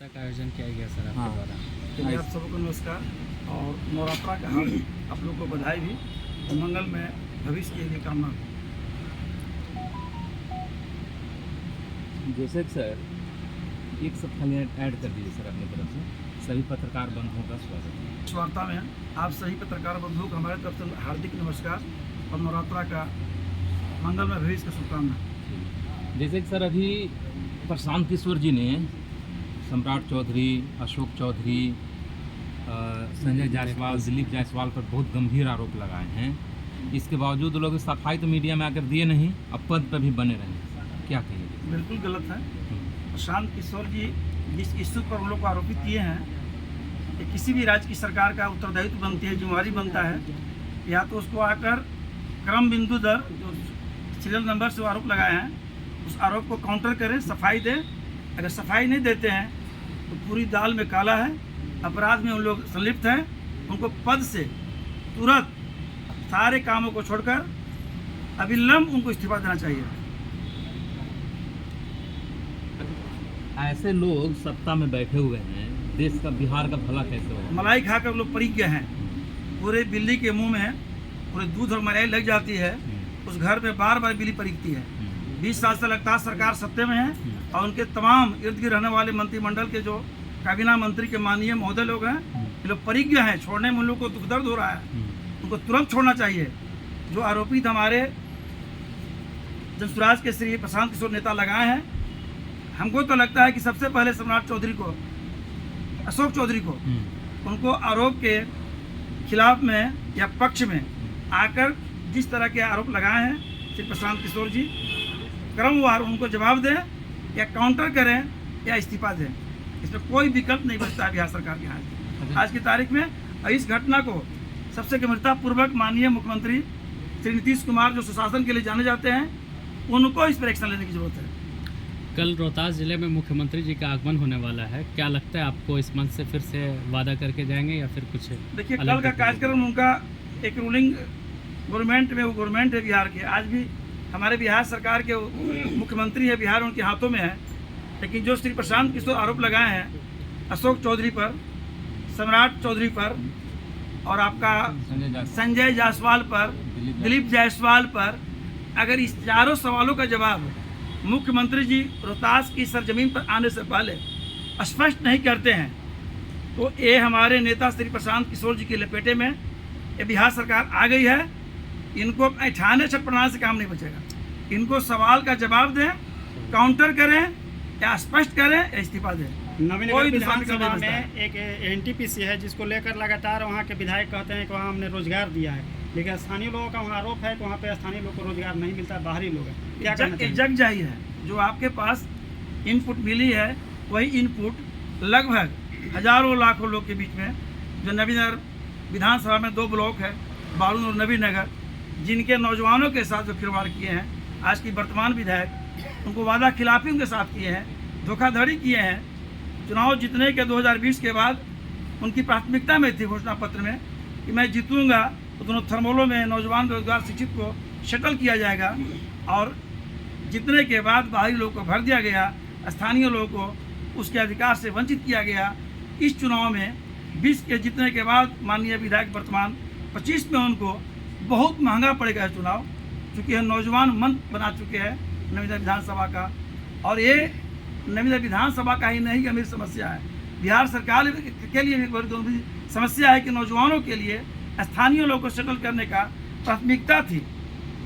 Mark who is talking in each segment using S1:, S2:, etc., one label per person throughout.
S1: का आयोजन किया गया सर आपके
S2: हाँ।
S1: द्वारा।
S3: चलिए आप सबको नमस्कार और नवरात्रा का हाल आप लोग को बधाई भी और मंगल में भविष्य के लिए कामना।
S2: जैसे कि सर एक सब खाली ऐड कर दीजिए सर अपनी तरफ से। सभी पत्रकार बंधुओं का स्वागत है।
S3: इस वार्ता में आप सभी पत्रकार बंधुओं को हमारे तरफ से हार्दिक नमस्कार और नवरात्रा का मंगल में भविष्य की शुभकामना।
S2: जैसे कि सर अभी प्रशांत किशोर जी ने सम्राट चौधरी, अशोक चौधरी, संजय जायसवाल, दिलीप जायसवाल पर बहुत गंभीर आरोप लगाए हैं। इसके बावजूद लोग सफाई तो मीडिया में आकर दिए नहीं, अब पद पर भी बने रहे। क्या कहिए?
S3: बिल्कुल गलत है। प्रशांत किशोर जी जिस इश्यू पर उन लोग को आरोपित किए हैं कि किसी भी राज्य की सरकार का उत्तरदायित्व बनती है, जिम्मेवारी बनता है, या तो उसको आकर क्रम बिंदु दर जो सीरियल नंबर से आरोप लगाए हैं उस आरोप को काउंटर करें, सफाई दें। अगर सफाई नहीं देते हैं तो पूरी दाल में काला है, अपराध में उन लोग संलिप्त हैं। उनको पद से तुरंत सारे कामों को छोड़कर अविलंब उनको इस्तीफा देना चाहिए।
S2: ऐसे लोग सत्ता में बैठे हुए हैं, देश का, बिहार का भला कैसे होगा?
S3: मलाई खाकर लोग परिज्ञ हैं। पूरे बिल्ली के मुंह में पूरे दूध और मलाई लग जाती है, उस घर में बार बार बिल्ली परिकती है। 20 साल से लगातार सरकार सत्ते में है और उनके तमाम इर्द गिर्द रहने वाले मंत्रिमंडल के जो काबीना मंत्री के माननीय महोदय लोग हैं, ये लोग परिज्ञ हैं। छोड़ने में उन लोग को दुख दर्द हो रहा है, उनको तुरंत छोड़ना चाहिए। जो आरोपित हमारे जनसुराज के श्री प्रशांत किशोर नेता लगाए हैं, हमको तो लगता है कि सबसे पहले सम्राट चौधरी को, अशोक चौधरी को, उनको आरोप के खिलाफ में या पक्ष में आकर जिस तरह के आरोप लगाए हैं श्री प्रशांत किशोर जी, क्रमवार उनको जवाब दें या काउंटर करें या इस्तीफा दें। इसमें कोई विकल्प नहीं बचता है बिहार सरकार के हाथ आज की तारीख में। और इस घटना को सबसे गंभीरतापूर्वक माननीय मुख्यमंत्री श्री नीतीश कुमार जो सुशासन के लिए जाने जाते हैं, उनको इस पर एक्शन लेने की जरूरत है।
S1: कल रोहतास जिले में मुख्यमंत्री जी का आगमन होने वाला है, क्या लगता है आपको इस मंच से फिर से वादा करके जाएंगे या फिर कुछ?
S3: देखिए, कल का कार्यक्रम उनका एक रूलिंग गवर्नमेंट में, वो गवर्नमेंट है बिहार की, आज भी हमारे बिहार सरकार के मुख्यमंत्री है, बिहार उनके हाथों में है। लेकिन जो श्री प्रशांत किशोर आरोप लगाए हैं अशोक चौधरी पर, सम्राट चौधरी पर और आपका संजय जायसवाल पर, दिलीप जायसवाल पर, अगर इस चारों सवालों का जवाब मुख्यमंत्री जी रोहतास की सरजमीन पर आने से पहले स्पष्ट नहीं करते हैं तो ये हमारे नेता श्री प्रशांत किशोर जी के लपेटे में ये बिहार सरकार आ गई है। इनको ऐठाने छटपटाने से काम नहीं बचेगा। इनको सवाल का जवाब दें, काउंटर करें या स्पष्ट करें या इस्तीफा दें।
S4: नवीनगर विधानसभा में एक एनटीपीसी है जिसको लेकर लगातार वहाँ के विधायक कहते हैं कि वहाँ हमने रोजगार दिया है, लेकिन स्थानीय लोगों का वहाँ आरोप है कि वहाँ पे स्थानीय लोगों को रोजगार नहीं मिलता, बाहरी लोग हैं। क्या
S3: जग जाहिर है जो आपके पास इनपुट मिली है, वही इनपुट लगभग हजारों लाखों लोग के बीच में, जो नवीनगर विधानसभा में 2 ब्लॉक है, बारून और नवीनगर, जिनके नौजवानों के साथ जो खिलवाड़ किए हैं आज की वर्तमान विधायक, उनको वादा खिलाफी उनके साथ किए हैं, धोखाधड़ी किए हैं। चुनाव जीतने के 2020 के बाद उनकी प्राथमिकता में थी घोषणा पत्र में कि मैं जीतूंगा तो दोनों थर्मोलों में नौजवान बेरोजगार शिक्षित को शटल किया जाएगा, और जीतने के बाद बाहरी लोगों को भर दिया गया, स्थानीय लोगों को उसके अधिकार से वंचित किया गया। इस चुनाव में 20 के जीतने के बाद माननीय विधायक वर्तमान 25 में उनको बहुत महंगा पड़ेगा चुनाव, चूँकि यह नौजवान मन बना चुके हैं नवीनगर विधानसभा का। और ये नवीनगर विधानसभा का ही नहीं गंभीर समस्या है, बिहार सरकार के लिए भी गंभीर समस्या है कि नौजवानों के लिए स्थानीय लोगों को सेटल करने का प्राथमिकता थी।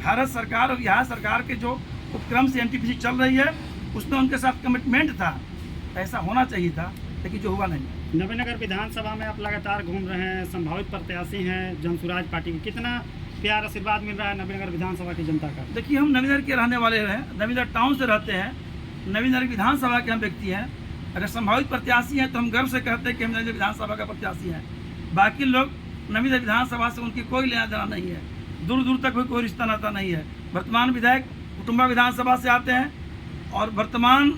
S3: भारत सरकार और बिहार सरकार के जो उपक्रम से एनटीपीसी चल रही है उसमें उनके साथ कमिटमेंट था, ऐसा होना चाहिए था, लेकिन जो हुआ नहीं।
S4: नवीनगर विधानसभा में आप लगातार घूम रहे हैं, संभावित प्रत्याशी हैं जनसुराज पार्टी की, कितना प्यार आशीर्वाद मिल रहा है नवीनगर विधानसभा की जनता का?
S3: देखिए, हम नवीनगर के रहने वाले हैं, नवीनगर टाउन से रहते हैं, नवीनगर विधानसभा के हम व्यक्ति हैं। अगर संभावित प्रत्याशी हैं तो हम गर्व से कहते हैं कि हम नवीनगर विधानसभा का प्रत्याशी हैं। बाकी लोग नवीनगर विधानसभा से उनकी कोई लेना देना नहीं है, दूर दूर तक कोई रिश्ता नाता नहीं है। वर्तमान विधायक कुटुंबा विधानसभा से आते हैं और वर्तमान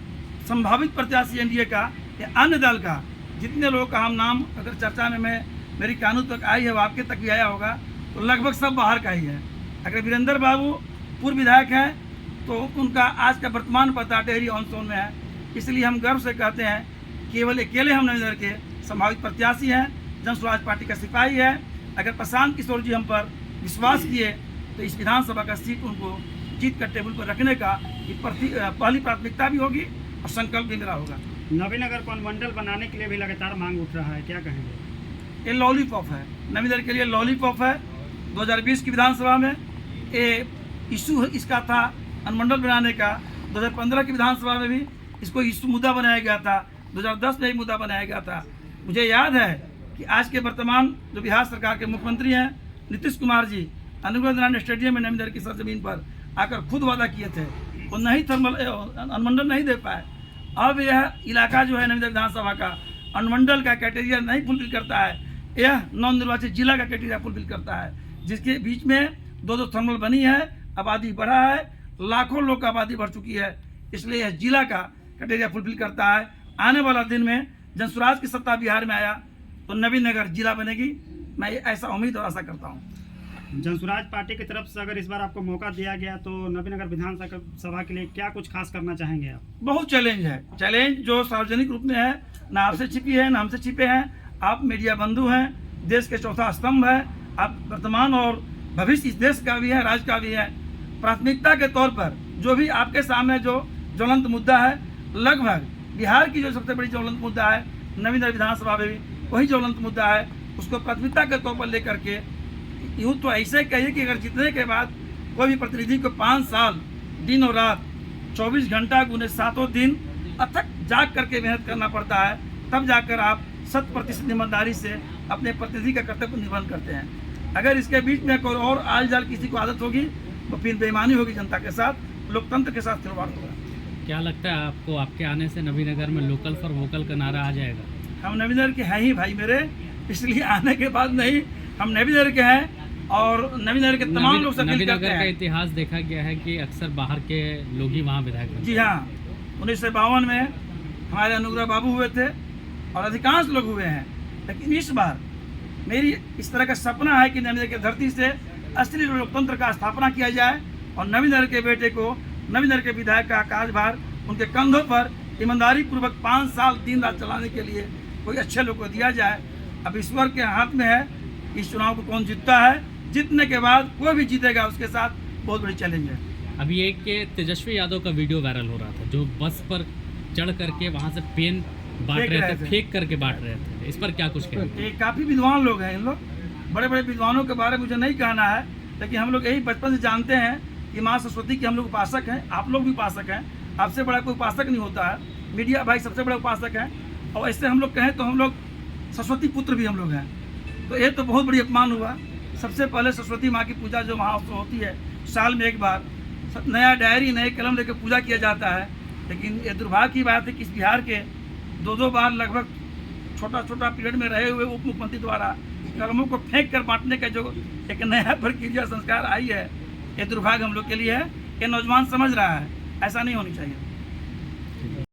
S3: संभावित प्रत्याशी एनडीए का या अन्य दल का जितने लोगों का हम नाम अगर चर्चा में मेरी कानून तक आई है, वो आपके तक भी आया होगा, तो लगभग सब बाहर का ही है। अगर वीरेंद्र बाबू पूर्व विधायक हैं तो उनका आज का वर्तमान पता टेहरी ऑन सोन में है। इसलिए हम गर्व से कहते हैं केवल अकेले हम नवीनगर के संभावित प्रत्याशी हैं। जन स्वराज पार्टी का सिपाही है। अगर प्रशांत किशोर जी हम पर विश्वास किए तो इस विधानसभा का सीट उनको जीत कर टेबल पर रखने का पहली प्राथमिकता भी होगी और संकल्प भी मेरा होगा।
S4: नवीनगर को अनुमंडल बनाने के लिए भी लगातार मांग उठ रहा है, क्या कहेंगे?
S3: ये लॉलीपॉप है, नवीनगर के लिए लॉलीपॉप है। 2020 की विधानसभा में ये इशू इसका था अनुमंडल बनाने का। 2015 की विधानसभा में भी इसको इशू मुद्दा बनाया गया था। 2010 में ही मुद्दा बनाया गया था। मुझे याद है कि आज के वर्तमान जो बिहार सरकार के मुख्यमंत्री हैं नीतीश कुमार जी अनुग्रह स्टेडियम में नवीनगर की सरजमीन पर आकर खुद वादा किए थे, वो नहीं थर्मल अनुमंडल नहीं दे पाए। अब यह इलाका जो है नवीनगर विधानसभा का अनुमंडल का क्राइटेरिया नहीं फुलफिल करता है, यह नॉन निर्वाचित जिला का क्राइटेरिया फुलफिल करता है, जिसके बीच में दो थर्मल बनी है, आबादी बढ़ा है, लाखों लोग की आबादी बढ़ चुकी है, इसलिए यह जिला का क्राइटेरिया फुलफिल करता है। आने वाला दिन में जन स्वराज की सत्ता बिहार में आया तो नवीनगर जिला बनेगी, मैं ऐसा उम्मीद और आशा करता हूँ।
S4: जनसुराज पार्टी की तरफ से अगर इस बार आपको मौका दिया गया तो नवीनगर विधानसभा के लिए क्या कुछ खास करना चाहेंगे आप? बहुत
S3: चैलेंज है, चैलेंज जो सार्वजनिक रूप में है, ना आपसे छिपी है ना हमसे छिपे हैं। आप मीडिया बंधु हैं, देश के चौथा स्तंभ है, आप वर्तमान और भविष्य इस देश का भी है, राज्य का भी है। प्राथमिकता के तौर पर जो भी आपके सामने जो ज्वलंत मुद्दा है, लगभग बिहार की जो सबसे बड़ी ज्वलंत मुद्दा है नवीनगर विधानसभा में भी वही ज्वलंत मुद्दा है, उसको प्राथमिकता के तौर पर लेकर के यूँ तो ऐसे कहिए कि अगर जीतने के बाद कोई भी प्रतिनिधि को 5 साल दिन और रात 24 घंटा गुने 7 दिन अथक जाग करके मेहनत करना पड़ता है, तब जाकर आप 100% ईमानदारी से अपने प्रतिनिधि का कर्तव्य निर्वहन करते हैं। अगर इसके बीच में कोई और आल जाल किसी को आदत होगी तो फिर बेईमानी होगी जनता के साथ, लोकतंत्र के साथ खिलवाड़ होगा।
S1: क्या लगता है आपको आपके आने से नवीनगर में लोकल फॉर वोकल का नारा आ जाएगा?
S3: हम नवीनगर के हैं ही भाई मेरे, इसलिए आने के बाद नहीं, हम नवीनगर के हैं और नवीनगर के तमाम लोग से
S1: नवीनगर का इतिहास देखा गया है कि अक्सर बाहर के लोग ही वहाँ विधायक।
S3: जी हाँ, 1952 में हमारे अनुग्रह बाबू हुए थे और अधिकांश लोग हुए हैं, लेकिन इस बार मेरी इस तरह का सपना है कि नवीनगर की धरती से असली लोकतंत्र का स्थापना किया जाए और नवीनगर के बेटे को, नवीनगर के विधायक का कार्यभार उनके कंधों पर ईमानदारी पूर्वक 5 साल दिन रात चलाने के लिए कोई अच्छे लोग को दिया जाए। अब ईश्वर के हाथ में है इस चुनाव को कौन जीतता है, जीतने के बाद कोई भी जीतेगा उसके साथ बहुत बड़ी चैलेंज है।
S1: अभी एक के तेजस्वी यादव का वीडियो वायरल हो रहा था जो बस पर चढ़ करके वहाँ से पेन बांट रहे थे, फेंक करके बांट रहे थे, इस पर क्या कुछ कहेंगे?
S3: काफ़ी विद्वान लोग हैं, इन लोग बड़े बड़े विद्वानों के बारे में मुझे नहीं कहना है, लेकिन हम लोग यही बचपन से जानते हैं कि माँ सरस्वती के हम लोग उपासक हैं, आप लोग भी उपासक हैं, आपसे बड़ा कोई उपासक नहीं होता है, मीडिया भाई सबसे बड़ा उपासक है, और ऐसे हम लोग कहें तो हम लोग सरस्वती पुत्र भी हम लोग हैं। तो ये तो बहुत बड़ी अपमान हुआ। सबसे पहले सरस्वती माँ की पूजा जो महाउत्सव होती है साल में एक बार, नया डायरी नए कलम लेकर पूजा किया जाता है, लेकिन ये दुर्भाग्य की बात है कि इस बिहार के 2-2 बार लगभग छोटा छोटा पीरियड में रहे हुए उप मुख्यमंत्री द्वारा कलमों को फेंक कर बांटने का जो एक नया प्रक्रिया संस्कार आई है, ये दुर्भाग्य हम लोग के लिए है। ये नौजवान समझ रहा है, ऐसा नहीं होनी चाहिए।